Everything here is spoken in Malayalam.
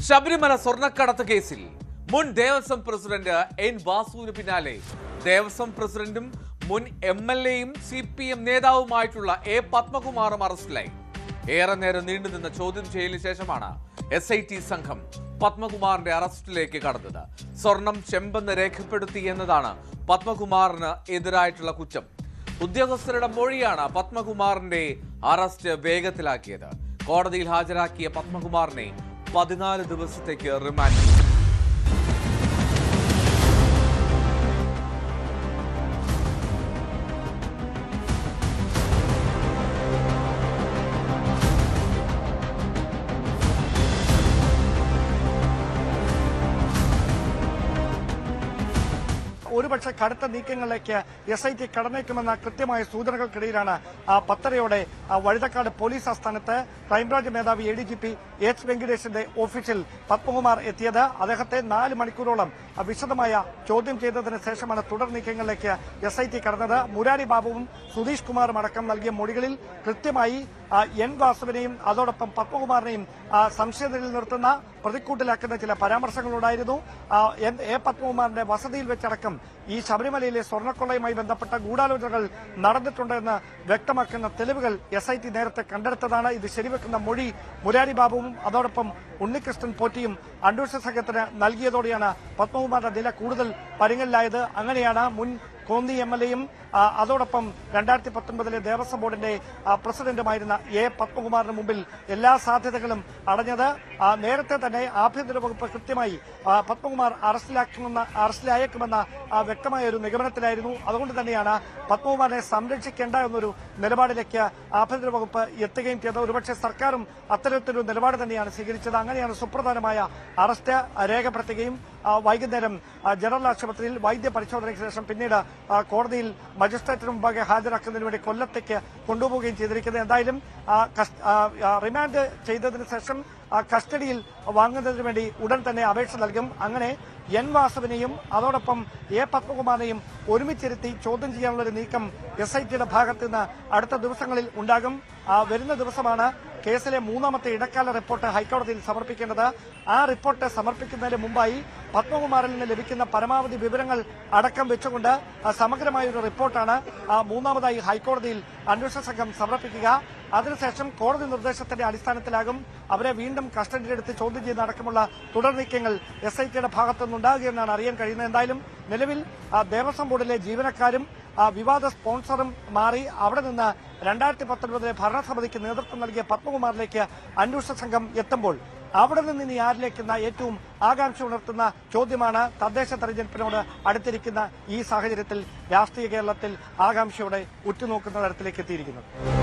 ശബരിമല സ്വർണ്ണക്കടത്ത് കേസിൽ മുൻ ദേവസ്വം പ്രസിഡന്റ് എൻ വാസുവിന് പിന്നാലെ ദേവസ്വം പ്രസിഡന്റും മുൻ എംഎൽഎയും സിപിഎം നേതാവുമായിട്ടുള്ള എ പത്മകുമാറും അറസ്റ്റിലായി. ഏറെ നേരം നീണ്ടുനിന്ന ചോദ്യം ചെയ്യലിന് ശേഷമാണ് SIT സംഘം പത്മകുമാറിന്റെ അറസ്റ്റിലേക്ക് കടന്നത്. സ്വർണം ചെമ്പെന്ന് രേഖപ്പെടുത്തി എന്നതാണ് പത്മകുമാറിന് എതിരായിട്ടുള്ള കുറ്റം. ഉദ്യോഗസ്ഥരുടെ മൊഴിയാണ് പത്മകുമാറിന്റെ അറസ്റ്റ് വേഗത്തിലാക്കിയത്. കോടതിയിൽ ഹാജരാക്കിയ പത്മകുമാറിനെ 14 ദിവസത്തേക്ക് റിമാൻഡ് ചെയ്തു. ഒരുപക്ഷെ കടുത്ത നീക്കങ്ങളിലേക്ക് SIT കടന്നേക്കുമെന്ന കൃത്യമായ സൂചനകൾക്കിടയിലാണ് 10:30 വഴുതക്കാട് പോലീസ് ആസ്ഥാനത്ത് ക്രൈംബ്രാഞ്ച് മേധാവി ADGP H. വെങ്കിടേഷിന്റെ ഓഫീസിൽ പത്മകുമാർ എത്തിയത്. അദ്ദേഹത്തെ 4 മണിക്കൂറോളം വിശദമായ ചോദ്യം ചെയ്തതിന് ശേഷമാണ് തുടർ നീക്കങ്ങളിലേക്ക് SIT കടന്നത്. മുരാരി ബാബുവും സുധീഷ് കുമാറും അടക്കം നൽകിയ മൊഴികളിൽ കൃത്യമായി എൻ വാസുവിനെയും അതോടൊപ്പം പത്മകുമാറിനെയും സംശയത്തിൽ നിർത്തുന്ന പ്രതിക്കൂട്ടിലാക്കുന്ന ചില പരാമർശങ്ങളുണ്ടായിരുന്നു. എ പത്മകുമാറിന്റെ വസതിയിൽ വെച്ചടക്കം ഈ ശബരിമലയിലെ സ്വർണ്ണക്കൊള്ളയുമായി ബന്ധപ്പെട്ട ഗൂഢാലോചനകൾ നടന്നിട്ടുണ്ടെന്ന് വ്യക്തമാക്കുന്ന തെളിവുകൾ SIT നേരത്തെ കണ്ടെടുത്തതാണ്. ഇത് ശരിവെക്കുന്ന മൊഴി മുരാരി ബാബുവും അതോടൊപ്പം ഉണ്ണികൃഷ്ണൻ പോറ്റിയും അന്വേഷണ സംഘത്തിന് നൽകിയതോടെയാണ് പത്മകുമാറിന്റെ നില കൂടുതൽ പരുങ്ങലിലായത്. അങ്ങനെയാണ് മുൻ കോന്നി MLAയും അതോടൊപ്പം 2019 ദേവസ്വം ബോർഡിന്റെ പ്രസിഡന്റുമായിരുന്ന എ പത്മകുമാറിന് മുമ്പിൽ എല്ലാ സാധ്യതകളും അടഞ്ഞത്. നേരത്തെ തന്നെ ആഭ്യന്തര വകുപ്പ് കൃത്യമായി പത്മകുമാർ അറസ്റ്റിലായേക്കുമെന്ന വ്യക്തമായ ഒരു നിഗമനത്തിലായിരുന്നു. അതുകൊണ്ട് തന്നെയാണ് പത്മകുമാറിനെ സംരക്ഷിക്കേണ്ട എന്നൊരു നിലപാടിലേക്ക് ആഭ്യന്തര വകുപ്പ് എത്തുകയും ചെയ്തത്. ഒരുപക്ഷെ സർക്കാരും അത്തരത്തിലൊരു നിലപാട് തന്നെയാണ് സ്വീകരിച്ചത്. അങ്ങനെയാണ് സുപ്രധാനമായ അറസ്റ്റ് രേഖപ്പെടുത്തുകയും വൈകുന്നേരം ജനറൽ ആശുപത്രിയിൽ വൈദ്യ പരിശോധനയ്ക്ക് ശേഷം പിന്നീട് കോടതിയിൽ മജിസ്ട്രേറ്റിന് മുമ്പാകെ ഹാജരാക്കുന്നതിന് വേണ്ടി കൊല്ലത്തേക്ക് കൊണ്ടുപോവുകയും ചെയ്തിരിക്കുന്നത്. എന്തായാലും റിമാൻഡ് ചെയ്തതിനു ശേഷം കസ്റ്റഡിയിൽ വാങ്ങുന്നതിന് വേണ്ടി ഉടൻ തന്നെ അപേക്ഷ നൽകും. അങ്ങനെ എൻ വാസുവിനെയും അതോടൊപ്പം എ പത്മകുമാറിനെയും ഒരുമിച്ചിരുത്തി ചോദ്യം ചെയ്യാനുള്ള ഒരു നീക്കം SITയുടെ ഭാഗത്ത് നിന്ന് അടുത്ത ദിവസങ്ങളിൽ ഉണ്ടാകും. വരുന്ന ദിവസമാണ് കേസിലെ 3ാമത്തെ ഇടക്കാല റിപ്പോർട്ട് ഹൈക്കോടതിയിൽ സമർപ്പിക്കേണ്ടത്. ആ റിപ്പോർട്ട് സമർപ്പിക്കുന്നതിന് മുമ്പായി പത്മകുമാറിൽ നിന്ന് ലഭിക്കുന്ന പരമാവധി വിവരങ്ങൾ അടക്കം വെച്ചുകൊണ്ട് സമഗ്രമായ ഒരു റിപ്പോർട്ടാണ് 3ാമതായി ഹൈക്കോടതിയിൽ അന്വേഷണ സംഘം സമർപ്പിക്കുക. അതിനുശേഷം കോടതി നിർദ്ദേശത്തിന്റെ അടിസ്ഥാനത്തിലാകും അവരെ വീണ്ടും കസ്റ്റഡിയിലെടുത്ത് ചോദ്യം ചെയ്യുന്ന അടക്കമുള്ള തുടർ നീക്കങ്ങൾ SITയുടെ ഭാഗത്തുനിന്നുണ്ടാകുകയെന്നാണ് അറിയാൻ കഴിയുന്നത്. എന്തായാലും നിലവിൽ ദേവസ്വം ബോർഡിലെ ജീവനക്കാരും വിവാദ സ്പോൺസറും മാറി അവിടെ നിന്ന് 2019 ഭരണസമിതിക്ക് നേതൃത്വം നൽകിയ പത്മകുമാറിലേക്ക് അന്വേഷണ സംഘം എത്തുമ്പോൾ അവിടെ നിന്ന് ഇനി ആരിലേക്കെന്ന ഏറ്റവും ആകാംക്ഷ ഉണർത്തുന്ന ചോദ്യമാണ് തദ്ദേശ തെരഞ്ഞെടുപ്പിനോട് അടുത്തിരിക്കുന്ന ഈ സാഹചര്യത്തിൽ രാഷ്ട്രീയ കേരളത്തിൽ ആകാംക്ഷയോടെ ഉറ്റുനോക്കുന്ന തരത്തിലേക്ക് എത്തിയിരിക്കുന്നത്.